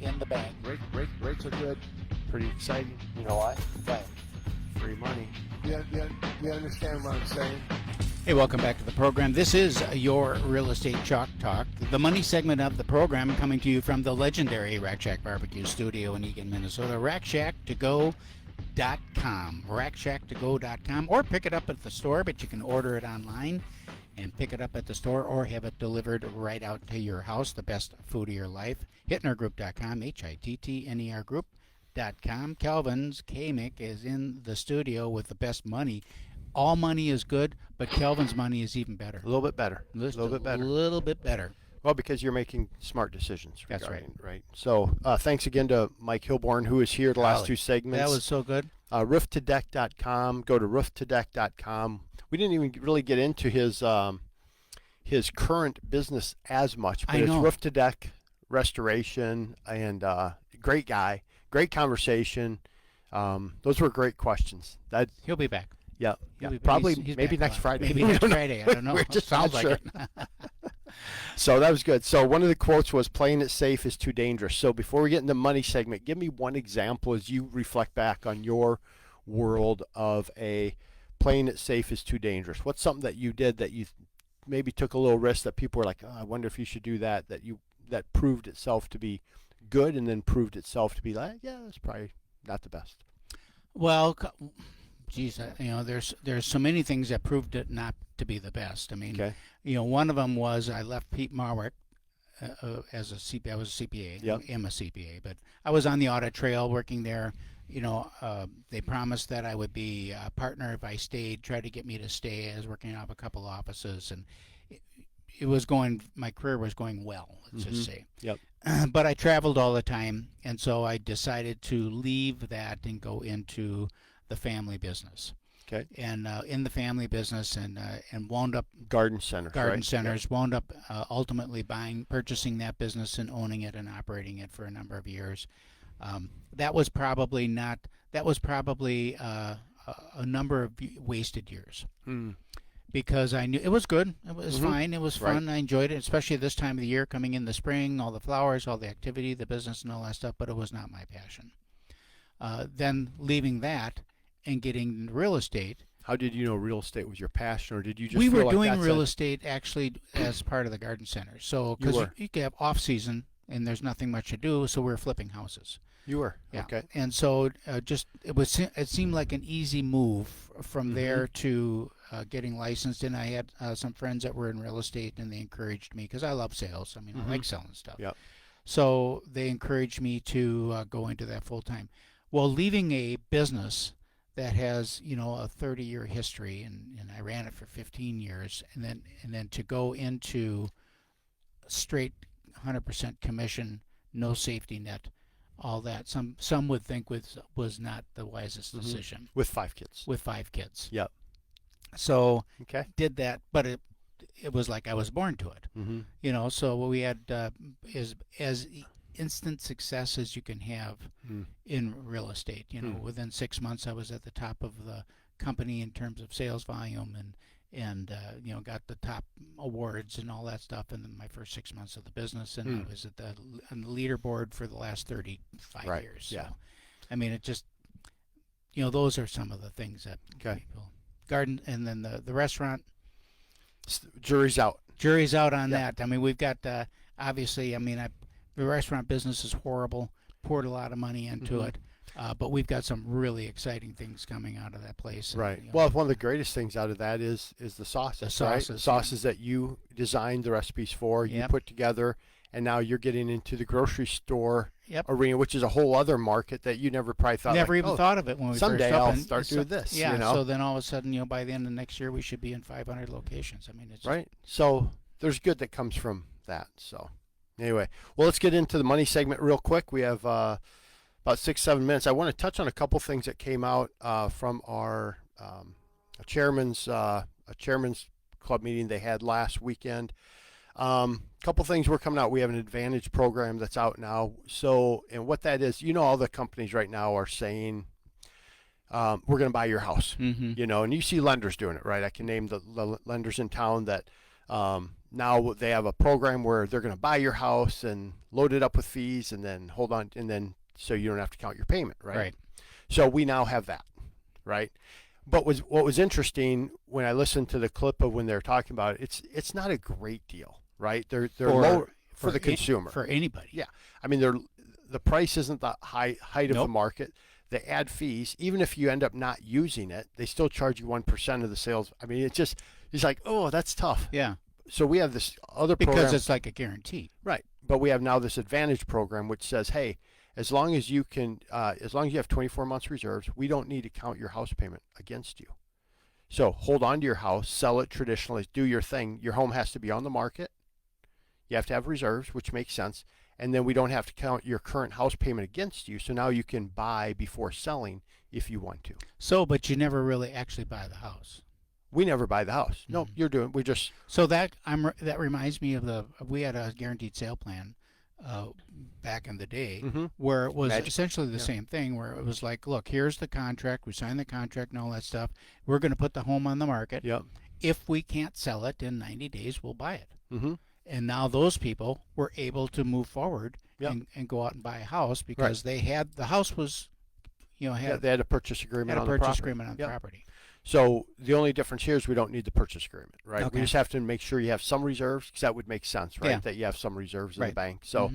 in the bank. Rates are good. Pretty exciting. You know why? Why? Free money. You understand what I'm saying? Hey, welcome back to the program. This is your Real Estate Chalk Talk, the money segment of the program, coming to you from the legendary Rack Shack Barbecue Studio in Eagan, Minnesota. RackShackToGo.com. RackShackToGo.com, or pick it up at the store, but you can order it online and pick it up at the store or have it delivered right out to your house. The best food of your life. Hittnergroup.com, HITTNER Group.com. Kelvins Kaemingk is in the studio with the best money. All money is good, but Kelvin's money is even better. A little bit better. Just a little bit better. Well, because you're making smart decisions. That's right. Right. So thanks again to Mike Hilborn, who was here the last two segments. That was so good. Rooftodeck.com. Go to rooftodeck.com. We didn't even really get into his current business as much, but it's Roof to Deck Restoration, and great guy, great conversation. Those were great questions. He'll be back. Yeah, probably he's maybe back next Friday. Maybe next Friday. I don't know. It just sounds like it. So that was good. So one of the quotes was, "Playing it safe is too dangerous." So before we get into the money segment, give me one example as you reflect back on your world of a playing it safe is too dangerous. What's something that you did that you maybe took a little risk that people were like, oh, I wonder if you should do that, that proved itself to be good and then proved itself to be like, yeah, that's probably not the best? Well, geez, there's so many things that proved it not to be the best. I mean, one of them was I left Pete Marwick as a CPA. I was a CPA. Yep. I'm a CPA, but I was on the audit trail working there. They promised that I would be a partner if I stayed, tried to get me to stay. I was working out of a couple offices, and my career was going well, let's just say. Yep. But I traveled all the time, and so I decided to leave that and go into the family business. Okay. And in the family business, and wound up garden centers. Yep. Wound up ultimately purchasing that business and owning it and operating it for a number of years. That was probably a number of wasted years. Because I knew it was good. It was fine. It was fun. Right. I enjoyed it, especially this time of the year, coming in the spring, all the flowers, all the activity, the business, and all that stuff. But it was not my passion. Then leaving that and getting into real estate. How did you know real estate was your passion, or did you just? We feel were like doing real estate actually as part of the garden center. So because you could have off season and there's nothing much to do, so we were flipping houses. You were. Yeah. Okay. And so it seemed like an easy move from there to getting licensed. And I had some friends that were in real estate, and they encouraged me because I love sales. I mean, I like selling stuff. Yep. So they encouraged me to go into that full time. Well, leaving a business that has a 30-year history, and I ran it for 15 years, and then to go into straight 100% commission, no safety net, all that. Some would think was not the wisest decision. With 5 kids. With 5 kids. Yep. So did that, but it was like I was born to it. So what we had is as instant success as you can have in real estate. Within 6 months I was at the top of the company in terms of sales volume, and got the top awards and all that stuff in my first 6 months of the business, and I was on the leaderboard for the last 35 years. So, yeah. I mean, it just, those are some of the things that people garden, and then the restaurant. Jury's out. Jury's out on that. I mean, we've got obviously. I mean, the restaurant business is horrible. Poured a lot of money into it. But we've got some really exciting things coming out of that place. Right. Well, one of the greatest things out of that is the sauces. The sauces, right? The sauces that you designed the recipes for, you put together, and now you're getting into the grocery store arena, which is a whole other market that you never probably thought. Never even thought of it when we someday first I'll opened. start doing this. Yeah. So then all of a sudden, by the end of next year, we should be in 500 locations. I mean, it's right. So there's good that comes from that. So anyway, well, let's get into the money segment real quick. We have about 6-7 minutes. I want to touch on a couple things that came out from our chairman's club meeting they had last weekend. Couple things were coming out. We have an Advantage program that's out now. So, and what that is, all the companies right now are saying, we're going to buy your house, and you see lenders doing it, right? I can name the lenders in town that, now they have a program where they're going to buy your house and load it up with fees and then hold on, and then so you don't have to count your payment, right? Right. So we now have that, right? But what was interesting when I listened to the clip of when they're talking about it, it's not a great deal, right? They're low for the consumer. For anybody. Yeah. I mean, the price isn't the height of the Nope. market. They add fees. Even if you end up not using it, they still charge you 1% of the sales. I mean, it's like, oh, that's tough. Yeah. So we have this other Because program. it's like a guarantee. Right. But we have now this Advantage program, which says, hey, as long as you have 24 months reserves, we don't need to count your house payment against you. So hold on to your house, sell it traditionally, do your thing. Your home has to be on the market. You have to have reserves, which makes sense. And then we don't have to count your current house payment against you. So now you can buy before selling if you want to. So, but you never really actually buy the house. We never buy the house. No, we just. So that reminds me of we had a guaranteed sale plan back in the day where it was essentially the same thing, where it was like, look, here's the contract, we signed the contract and all that stuff. We're going to put the home on the market. Yep. If we can't sell it in 90 days, we'll buy it. Mm-hmm. And now those people were able to move forward Yep. and go out and buy a house because they had the house was, they had a purchase agreement on the property. agreement on the property. So the only difference here is we don't need the purchase agreement, right? Okay. We just have to make sure you have some reserves, because that would make sense, right? Yeah. That you have some reserves in Right. the bank. So,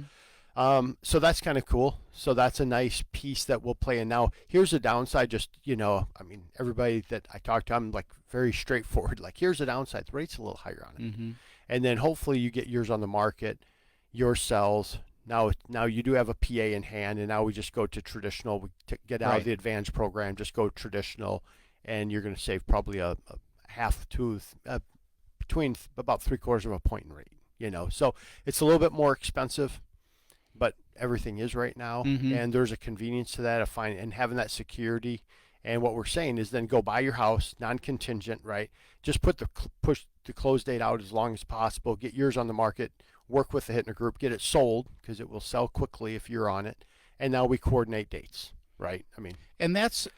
so that's kind of cool. So that's a nice piece that we'll play in. Now, here's the downside. Just I mean, everybody that I talk to, I'm like very straightforward. Like, here's the downside. The rate's a little higher on it, and then hopefully you get yours on the market, your sells. Now you do have a PA in hand, and now we just go to traditional. We get out of the Advantage program, just go traditional. And you're going to save probably a half to between about 3/4 of a point in rate. So it's a little bit more expensive, but everything is right now, and there's a convenience to that of and having that security. And what we're saying is then go buy your house, non-contingent, right? Just push the close date out as long as possible. Get yours on the market. Work with the Hittner Group. Get it sold, because it will sell quickly if you're on it. And now we coordinate dates, right? I mean, And that's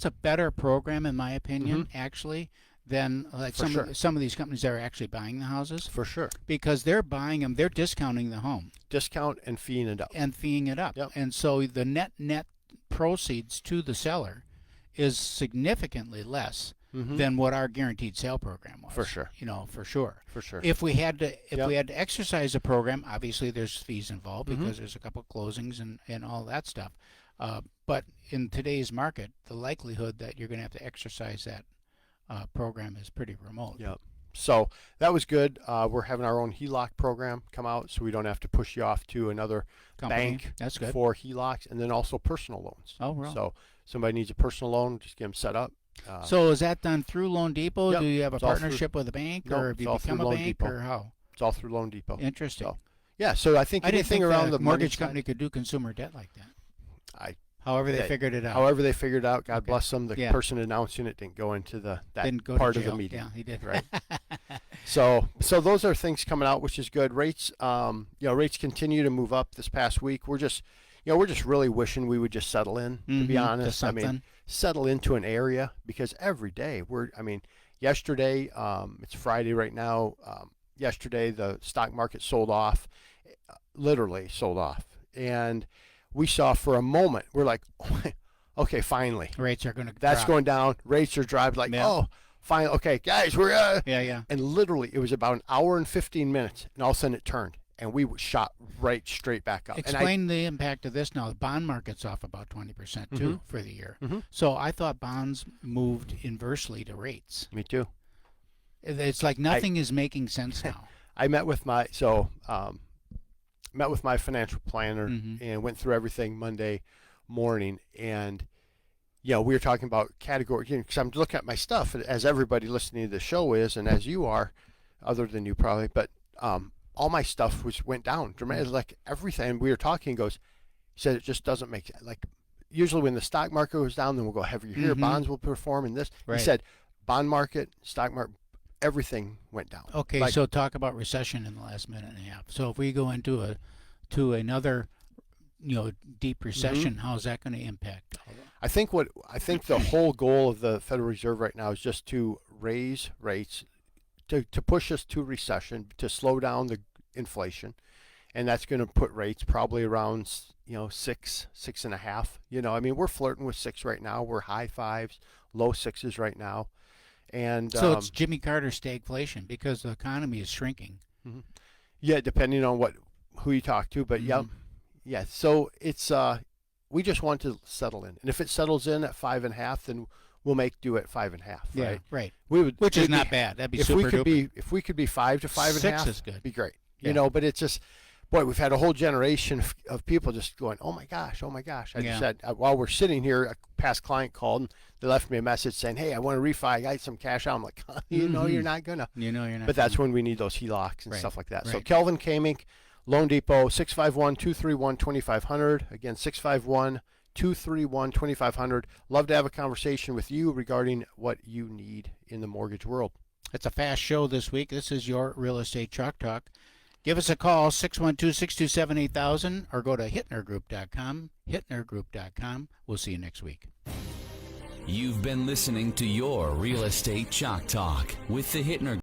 a better program, in my opinion, actually, than like some of these companies that are actually buying the houses. for sure. Because they're buying them, they're discounting the home. Discount and feeing it up. Yep. And so the net proceeds to the seller is significantly less than what our guaranteed sale program was. For sure. For sure. For sure. If we had to exercise the program, obviously there's fees involved because there's a couple of closings and all that stuff. But in today's market, the likelihood that you're going to have to exercise that program is pretty remote. Yep. So that was good. We're having our own HELOC program come out, so we don't have to push you off to another bank. That's good. For HELOCs, and then also personal loans. Oh, really? So somebody needs a personal loan, just get them set up. So is that done through loanDepot? Yep. Do you have a It's all partnership with a bank, Nope, or have it's you all become through a bank, loanDepot. or how? It's all through loanDepot. Interesting. So, yeah. So I think I didn't anything think around that the a mortgage money company could do consumer debt like that. However they figured it out. However they figured it out. God bless them. The person announcing it didn't go into that part of the meeting. Yeah, he did. Right. So those are things coming out, which is good. Rates, rates continue to move up this past week. We're just really wishing we would just settle in, to be honest. I mean, settle into an area, because every day yesterday, it's Friday right now. Yesterday, the stock market sold off, literally sold off. And we saw for a moment, we're like, okay, finally. Rates are going to That's drop. going down. Rates are driving. Like, oh, finally. Okay, guys, we're Yeah. And literally, it was about an hour and 15 minutes, and all of a sudden it turned, and we shot right straight back up. Explain the impact of this now. The bond market's off about 20% too for the year. So I thought bonds moved inversely to rates. Me too. It's like nothing is making sense now. I met with my financial planner and went through everything Monday morning, and we were talking about categories, because I'm looking at my stuff, as everybody listening to the show is, and as you are, other than you probably, but all my stuff went down dramatically, like everything. We were talking, he said it just doesn't make sense. Like, usually when the stock market goes down, then we'll go heavier here, bonds will perform, and this. Right. He said bond market, stock market, everything went down. Okay, so talk about recession in the last minute and a half. So if we go into another deep recession, how's that going to impact all that? I think the whole goal of the Federal Reserve right now is just to raise rates to push us to recession, to slow down the inflation, and that's going to put rates probably around 6.5. I mean, we're flirting with 6 right now. We're high 5s, low 6s right now, and so it's Jimmy Carter stagflation because the economy is shrinking. Yeah, depending on who you talk to, but yeah. So it's we just want to settle in, and if it settles in at 5.5, then we'll make do at 5.5. Yeah, right. Right. Which is not bad. That'd be super duper. If we could be 5 to 5.5, 6 is good. Be great. Yeah. But it's just, boy, we've had a whole generation of people just going, oh my gosh. I just said, while we're sitting here, a past client called and they left me a message saying, hey, I want to refi. I got some cash out. I'm like, you're not gonna. You're not. But that's when we need those HELOCs and stuff like that. Right. So Kelvin Kaemingk, loanDepot, 651-231-2500. Again, 651-231-2500. Love to have a conversation with you regarding what you need in the mortgage world. It's a fast show this week. This is your Real Estate Chalk Talk. Give us a call, 612-627-8000, or go to hittnergroup.com, hittnergroup.com. We'll see you next week. You've been listening to your Real Estate Chalk Talk with the Hittner